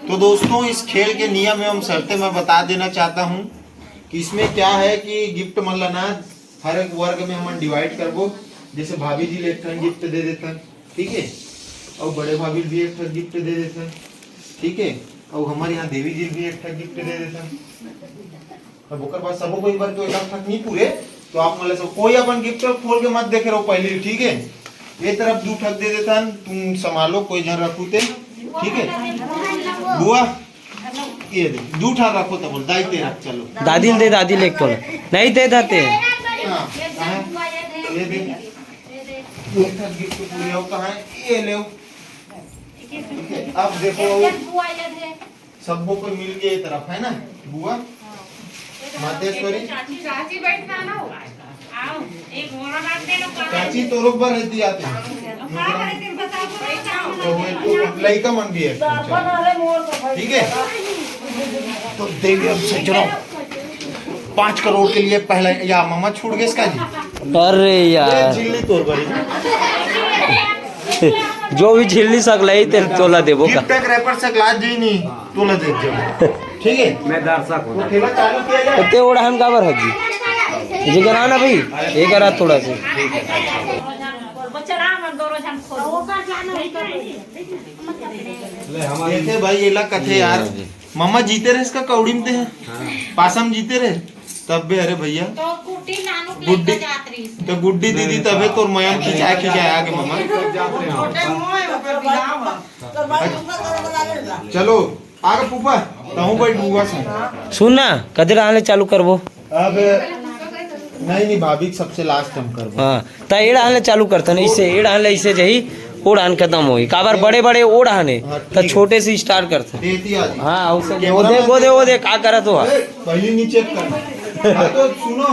तो दोस्तों इस खेल के नियम एवं शर्तें मैं बता देना चाहता हूँ कि इसमें क्या है कि गिफ्ट मतलब ना हर एक वर्ग में हम डिवाइड करबो। जैसे भाभी जी एक ठन गिफ्ट दे देता, ठीक है, और बड़े भाभी भी एक ठन गिफ्ट दे देता, ठीक है, और हमारे यहाँ देवी जी भी एक ठन गिफ्ट दे देता। अब ओकर बाद सबो कोई बार तो एक ठन नहीं पूरे, तो आप मतलब सब कोई अपन गिफ्ट खोल के मत देखे रहो पहले, ठीक है। ये तरफ 2 ठक दे देता, तुम संभालो, कोई जन रखू ते, ठीक है। बुआ ये दे 2 ठक रखो तो बोल दाई ते रख, चलो दादी दे, दादी ले तो नहीं दे देते। हां ये दे एक ठक गिफ्ट पूरे हो कहां है, ये ले। अब देखो सबको को मिल गया ये तरफ है ना। बुआ मातेश्वरी चाची बैठना ना हो, आओ एक मोरा बात दे लो। चाची तो रोबर रहती आते तो लड़का मन भी है, ठीक है। तो देवी अब से चलो 5 करोड़ के लिए पहला या मामा छूट गए इसका जी। अरे यार झिल्ली तोड़ बड़ी जो भी झिल्ली सकला ही तेरे तोला देबो का गिफ्ट एक रैपर से ग्लास जी नहीं तोला दे जब, ठीक है। मैं दर्शक हूं, तो ठेला चालू किया जाए। ते उड़ान काबर हजी जी करा ना भाई, ये करा थोड़ा से देखे भाई ये ला कथे यार मामा जीते रहे इसका कौड़ी में हैं, पासम जीते रहे तब भी। अरे भैया गुड्डी तो गुड्डी दीदी तबे तो मयम खिंचाया आगे मामा। चलो आगे फूफा तहु बैठ बुआ से सुन ना कदर आने चालू करबो। अब नहीं भाभी सबसे लास्ट हम करबो। हां ता एड़ आने चालू करता नहीं, इससे एड़ आने ऐसे जही ओढ़ान खत्म होई काबर बड़े बड़े ओढ़ाने तो छोटे से स्टार्ट करते। देती आज हां वो दे का करत हो पहले नीचे कर। हाँ, तो सुनो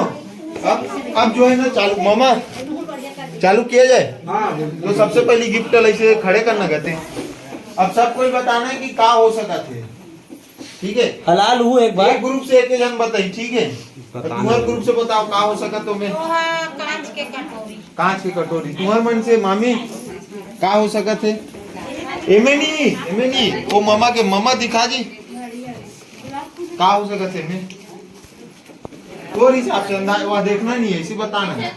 अब जो है ना चालू मामा चालू किया जाए। तो सबसे पहले गिफ्ट ऐसे खड़े करना कहते हैं। अब सब कोई बताना है कि का हो सका थे, ठीक है। हलाल हूँ एक बार एक ग्रुप से एक जन बताई, ठीक है। तुम्हारे ग्रुप से बताओ का हो सका तो मैं कांच की कटोरी तुम्हारे मन से मामी का हो सका थे। एमे नहीं वो मामा के मामा दिखा जी का हो सका थे मैं और हिसाब से अंदाज वहाँ देखना नहीं है, इसी बताना है,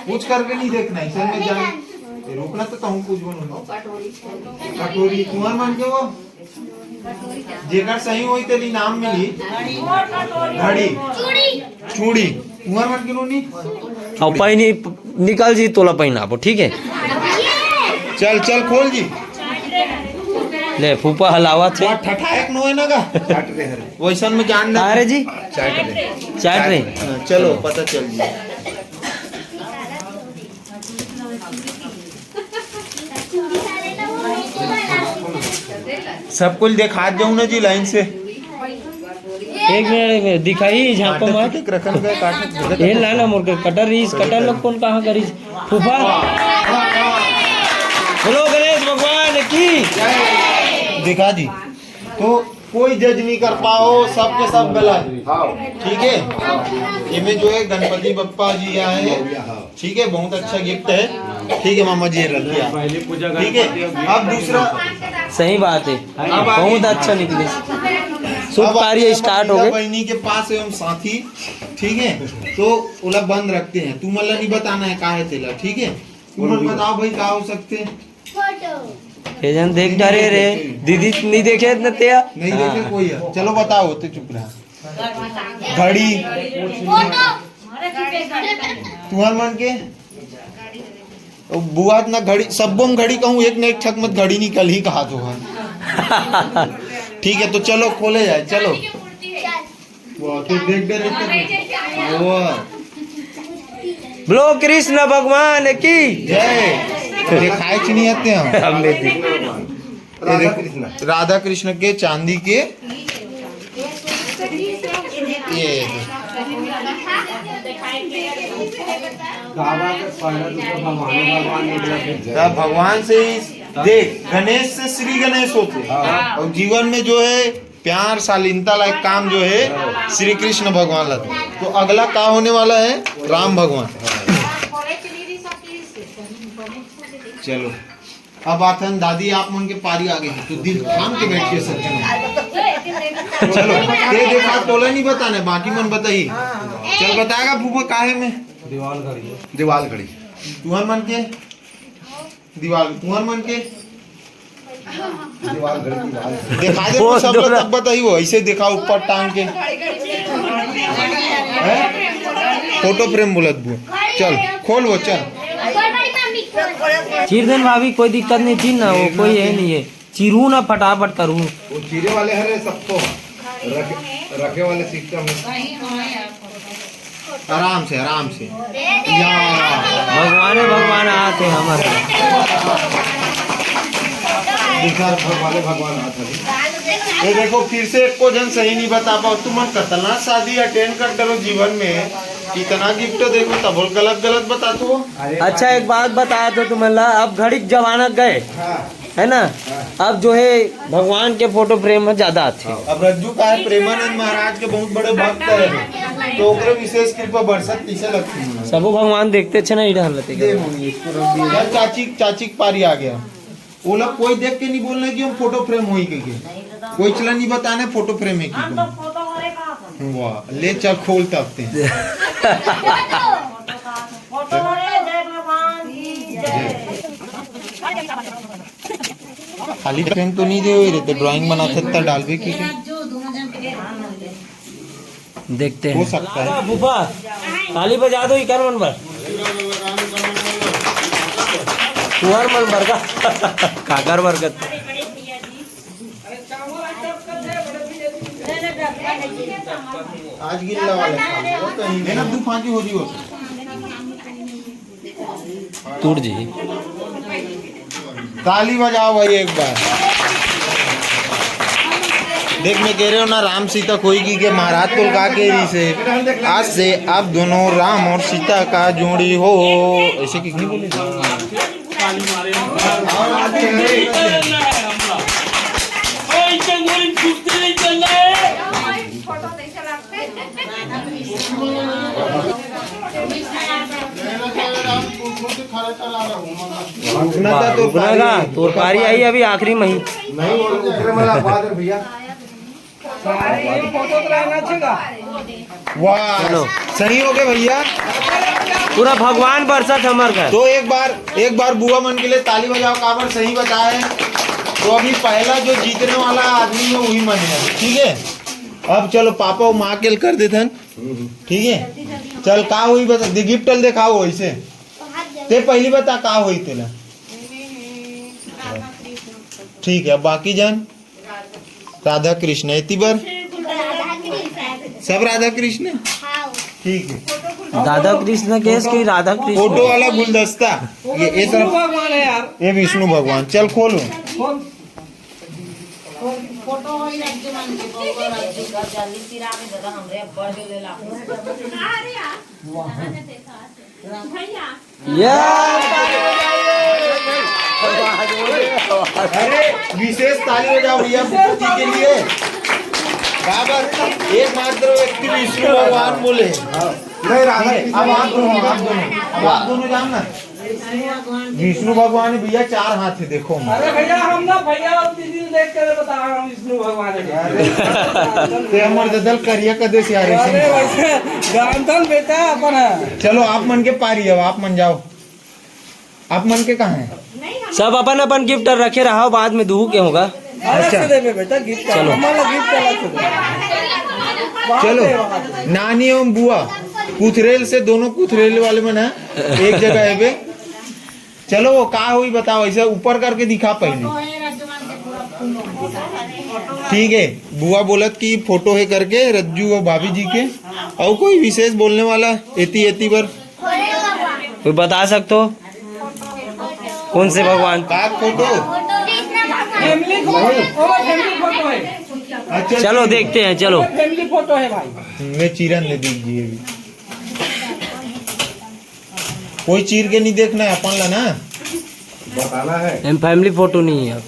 कुछ करके नहीं देखना है। सर में जाए रोकना तो कहूँ कुछ बनूंगा। कटोरी तुम्हारे मन के वो जेकर सही हुई तेरी नाम मिली घड़ी चूड़ी तुम्हारे मन के नहीं। और पहनी निकल जी तोला पहना आपो, ठीक है। चल चल खोल जी ले फूफा हलावा थे ठठा एक नो है ना का वैसन में जान ना। अरे जी चाट रहे चलो पता चल जी। सब कुछ दिखा जाऊं ना जी लाइन से। एक मिनट दिखाई झापा मत रखन का काट ये लाना मुर्गे कटर रीस कटर लोग कौन कहाँ करी फूफा। बोलो गणेश भगवान की दिखा जी। तो कोई जज नहीं कर पाओ, सबके सब गलत, ठीक है। इनमें जो है गणपति बप्पा जी आए, ठीक है, बहुत अच्छा गिफ्ट है, ठीक है मामा जी रख दिया, ठीक है। अब दूसरा सही बात है, बहुत अच्छा निकले। शुभ कार्य स्टार्ट हो गए। बहनी के पास एवं साथी, ठीक है, तो ओला बंद रखते हैं। तुम मतलब नहीं बताना है का है तेला, ठीक है। तुम बताओ भाई का हो सकते हैं। जन देख डरे रे दीदी नहीं देखे इतने तेया नहीं देखे कोई है। चलो बताओ होते चुप रहा। घड़ी तुम्हारे मन के बुआ ना घड़ी सब घड़ी कहूँ एक न एक छक मत घड़ी निकल ही कहा तो है, ठीक है। तो चलो खोले जाए, चलो तो देख दे बोलो कृष्ण भगवान की जय। दिखाए नहीं आते हम राधा कृष्ण के चांदी के ये भगवान से देख गणेश से श्री गणेश होते और जीवन में जो है प्यार शालीनता लायक काम जो है श्री कृष्ण भगवान लाते। तो अगला क्या होने वाला है राम भगवान। चलो अब आथन दादी आप मन के पारी आ गई तो दिल थाम के बैठ के सज्जन चलो ये देखा तोला नहीं बताना बाकी मन बताई चल बताएगा फूफा काहे में दीवाल घड़ी तुहर मन के दीवाल तुहर मन के दिखा दे वो सब लोग तब बताई वो ऐसे दिखा ऊपर टांग के फोटो फ्रेम बोलत बुआ चल खोल वो चल चीर देन भाभी कोई दिक्कत नहीं चीर ना वो कोई है नहीं है चीरू ना फटाफट करूँ वो चीरे वाले हरे सबको रखे वाले सिस्टम है आराम से भगवान आते हमारे भगवान आते ये देखो फिर से एक को जन सही नहीं बता पाओ तुम कितना शादी अटेंड कर करो जीवन में कितना गिफ्ट देखो तब गलत बता तो अच्छा एक बात बताया तो तुम्हें अब घड़ी के जमाना गए है ना अब जो है भगवान के फोटो फ्रेम में ज्यादा अच्छे अब रज्जू का है प्रेमानंद महाराज के बहुत बड़े भक्त है तो ओकरे विशेष कृपा बरसत पीछे लगती है सब भगवान देखते छे ना इधर रहते यार चाची पारी आ गया वो लोग कोई देख के नहीं बोलना कि हम फोटो फ्रेम हो ही के कोई चला नहीं बताने फोटो फ्रेम है कि वाह ले चल खोल तबते खाली फ्रेम तो नहीं दे रहे तो ड्राइंग बनाते तो डालवे की देखते हैं हो सकता है फूफा ताली बजा दो इकर मन पर कुंवर मन भर का काकर बरकत आज गिल्ला वाला वो तो नहीं ना तूफान की हो रही हो टूट जी ताली बजाओ भाई एक बार देख मैं कह रहे हो ना राम सीता कोई की के महाराज तो का के रही से आज से आप दोनों राम और सीता का जोड़ी हो ऐसे कितनी बोले तोर पारी आई अभी आखिरी महीने भैया वाह सही हो गए भैया पूरा भगवान बरसत हमार का तो एक बार बुआ मन के लिए ताली बजाओ काबर सही बताए तो अभी पहला जो जीतने वाला आदमी है वही मन है ठीक है अब चलो पापा वो माँ के कर देते ठीक है चल का हुई बता गिफ्ट दिखाओ वैसे ते पहली बता का हुई तेला ठीक है बाकी जन राधा कृष्ण इतनी बार सब राधा कृष्ण ठीक है दादा कृष्ण केस की राधा कृष्ण फोटो वाला गुलदस्ता ये सब भगवान है यार ये विष्णु भगवान चल खोलो फोटो होई राज्य मन के गोबर राज्य का जल्दी सिरा में दादा हमरे बड़ ले ला अरे विशेष ताली बजाओ भैया पुत्री के लिए बाबर एकमात्र व्यक्ति विष्णु भगवान बोले नहीं राधा अब आप दोनों जान ना विष्णु भगवान भैया चार हाथ है देखो अरे भैया हम ना भैया दीदी देख कर बता रहा हूँ विष्णु भगवान है ते हमर ददल करिया कदे से आ रहे अरे वैसे जानतन बेटा अपन है चलो आप मन के पारी अब आप मन जाओ आप मन के कहाँ हैं सब अपन अपन गिफ्ट रखे रहा बाद में दूह के होगा अच्छा दे बेटा गिफ्ट चलो। हमारा गिफ्ट चलो नानी एवं बुआ कुथरेल से दोनों कुथरेल वाले मन है एक जगह है बे चलो वो का हुई बताओ ऐसे ऊपर करके दिखा पहले ठीक है बुआ बोलत की फोटो है करके रज्जू और भाभी जी के और कोई विशेष बोलने वाला एती पर कोई बता सकते हो कौन से भगवान का फोटो फैमिली फोटो है अच्छा चलो देखते हैं चलो फैमिली फोटो है भाई मैं चीरन दे दीजिए अभी कोई चीर के नहीं देखना है अपन ला ना बताना है हम फैमिली फोटो नहीं है अब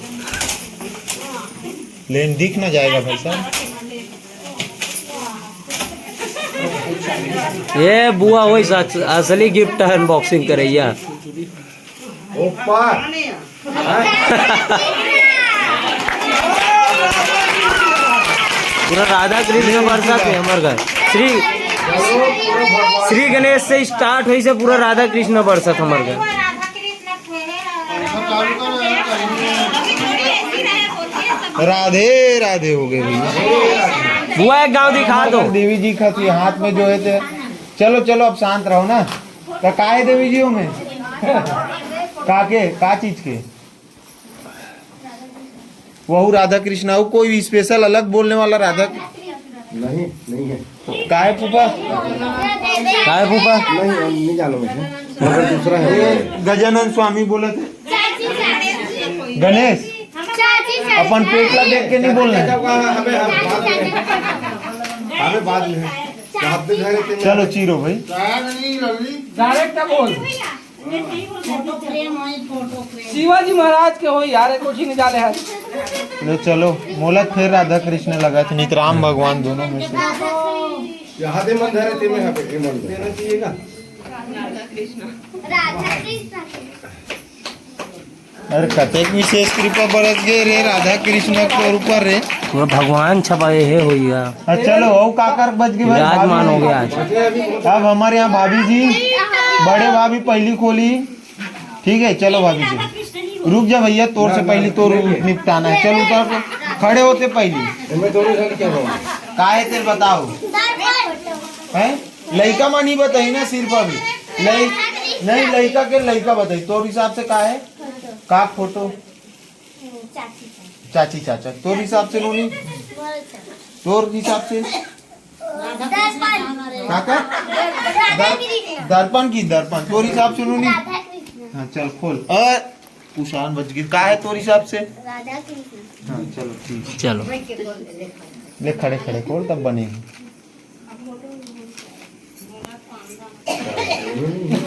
लेकिन दिख ना जाएगा भाई साहब ये बुआ वही असली गिफ्ट है अनबॉक्सिंग करैया ऊपर पूरा राधा कृष्ण बरसात है हमारे घर। श्री गणेश से स्टार्ट हुई से पूरा राधा कृष्ण बरसात हमारे घर। राधे राधे हो गए भैया। बुआ एक गाँव दिखा दो। देवी जी का तो हाथ में जो है थे। चलो चलो अब शांत रहो ना। तो का है देवी जी में का चीज के वह राधा कृष्ण हो कोई स्पेशल अलग बोलने वाला राधा नहीं नहीं है। का है फूफा नहीं जानो मुझे मगर दूसरा है। ये गजानन स्वामी बोले थे। गणेश अपन पेट ला देख के नहीं बोलना है। हमें बाद में चलो चीरो भाई। डायरेक्ट बोल शिवाजी महाराज के हो यार कुछ ही नहीं जाने है। लो चलो मोलक फिर राधा कृष्ण लगा थे नहीं राम भगवान दोनों में से। यहाँ दे मन धरे थे में यहाँ पे मन देना चाहिएगा। अरे कतेक विशेष कृपा बरस गए रे राधा कृष्ण के ऊपर रे। पूरा भगवान छपाए है होइगा। चलो हो काकर बच गए भाई। विराजमान हो गया आज। अब हमारे यहाँ भाभी जी बड़े भाभी पहली खोली। ठीक है चलो भाभी जी रुक जा भैया तोर से पहली तो निपटाना है। चलो उतर खड़े होते पहली मैं दोनों जन क्या हुआ का है तेरे बताओ है लड़का माँ नहीं बताई ना सिर्फ अभी नहीं लड़का के लड़का बताई तोर हिसाब से का है का फोटो चाची चाचा तोर हिसाब से नोनी तोर हिसाब से काका दर्पण की दर्पण तोर हिसाब से नोनी। हाँ चल खोल और कुशान बच गई का है तोर हिसाब से। हाँ चलो ठीक है चलो ले खड़े खड़े खोल तब बनेगी।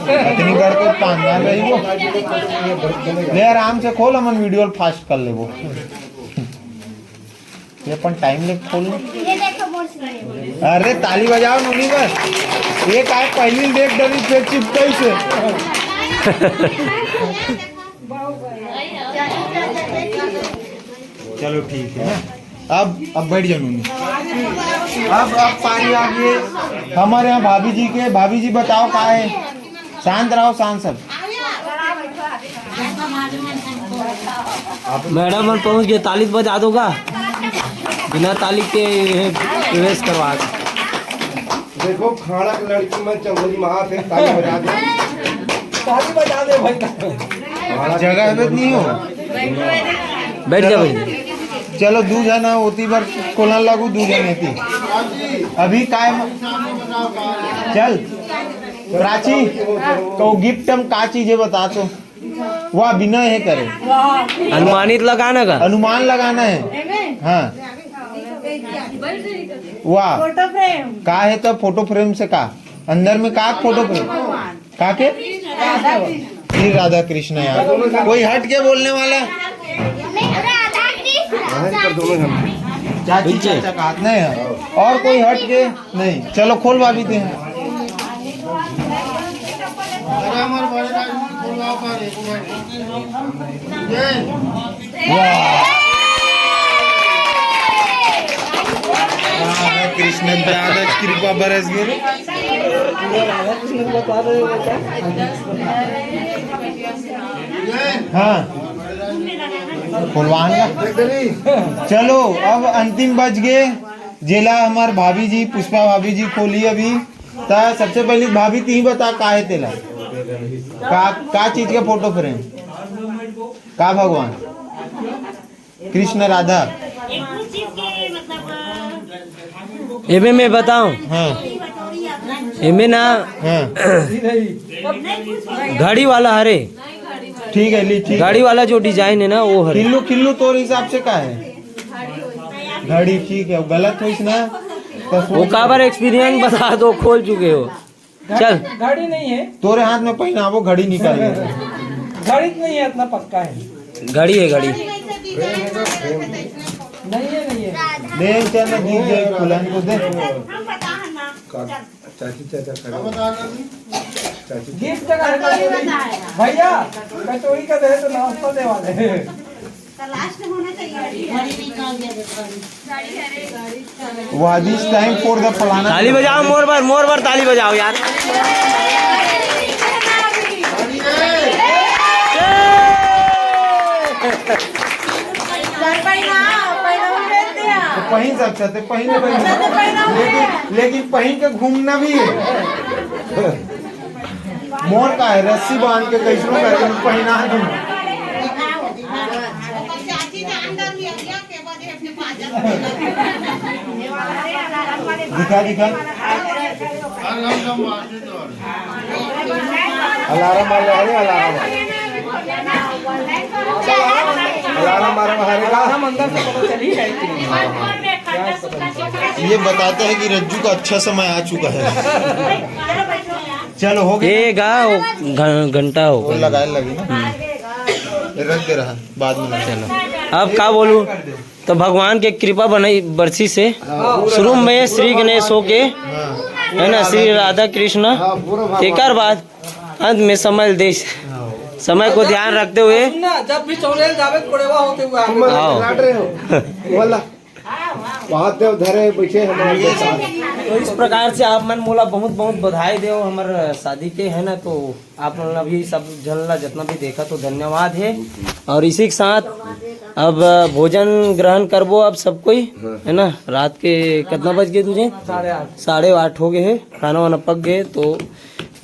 इतनी करके पांडा रही वो ले आराम से खोल हमन वीडियो फास्ट कर ले वो ये अपन टाइम ले खोल ले। अरे ताली बजाओ नूनी बस ये काय पहली देख डरी फिर चिपकाई से। चलो ठीक है अब बैठ जाओ नूनी। अब पानी आ गए हमारे यहाँ भाभी जी के। भाभी जी बताओ का है शांत रहो शांत सब। मैडम हम पहुंच गए। ताली बजा दोगा बिना ताली के प्रवेश करवा। देखो खाना की लड़की में चंगोली महा थे ताली बजा दे भाई जगह में नहीं हो बैठ जा भाई। चलो दू जना होती बार खोलने लागू दू जने थी अभी काय चल प्राची को गिफ्ट हम का चीज है बता तो वह बिना है करे अनुमानित लगाना का अनुमान लगाना है। हाँ वाह फोटो फ्रेम का है तो फोटो फ्रेम से का अंदर में का फोटो फ्रेम का के श्री राधा कृष्ण यार कोई हट के बोलने वाला दोनों जन चाची चाचा का हाथ नहीं है और कोई हट के नहीं। चलो खोल भाभी दे। राधा कृष्ण राधा कृपा बरस गए। हाँ खुलवान चलो अब अंतिम बच गए जिला हमार भाभी जी पुष्पा भाभी जी खोली अभी ता सबसे पहले भाभी ती बता का है तेला का चीज का फोटो फ्रेम का भगवान कृष्ण राधा एमे मैं बताऊं। हाँ एमे ना हाँ घड़ी वाला हरे ठीक है ली ठीक गाड़ी वाला जो डिजाइन है ना वो हरे। किल्लू किल्लू तोर हिसाब से का है घड़ी ठीक है गलत हो ना तो वो का बार एक्सपीरियंस बता दो खोल चुके हो। चल घड़ी नहीं है तोरे हाथ में पहना वो घड़ी निकाल गया घड़ी नहीं है इतना पक्का है। घड़ी है घड़ी नहीं है दे चल दीप जाए खुलान को दे चाची चाचा खड़े गिफ्ट का है कटोरी। भैया कटोरी का दे तो नाश्ता दे वाले। वाह दिस टाइम फॉर द फलाना ताली बजाओ मोर भर ताली बजाओ यार। तो पहन सकते थे लेकिन पहन के घूमना भी है। मोर का है रस्सी बांध के कैसनो करके पहना है तुम। दिखा अलार्म वाले अलार्म मारे का हम अंदर से पता चली है ये बताते हैं कि रज्जू का अच्छा समय आ चुका है। चलो हो गया। ये घंटा हो वो लगाए लगी ना रख दे रहा बाद में। चलो अब क्या बोलूं, तो भगवान के कृपा बनाई बरसी से शुरू में श्री गणेश हो के है ना, श्री राधा कृष्ण एक बाद अंत में समय देश समय को ध्यान रखते हुए ना जब भी चौड़ेल जावे कोड़ेवा होते हुए तुम आओ। लाट रहे हो वाला वहाँ देव धरे बैठे हमारे साथ। तो इस प्रकार से आप मन मोला बहुत बहुत बधाई दो हमारे शादी के है ना। तो आप लोग अभी सब झलना जितना भी देखा तो धन्यवाद है। और इसी के साथ अब भोजन ग्रहण करबो अब सब कोई है ना। रात के कितना बज गए तुझे? 8:30 हो गए है। खाना वाना पक गए तो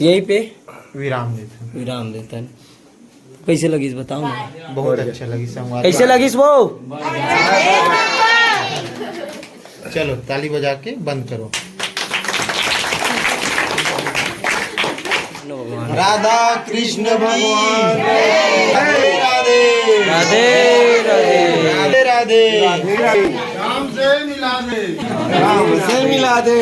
यही पे विराम देते हैं। कैसे लगी बताओ ना। बहुत अच्छा लगी संवाद। कैसे लगी वो? चलो ताली बजा के बंद करो। राधा कृष्ण भगवान राधे राधे राधे राधे राधे राधे। राम से मिला दे।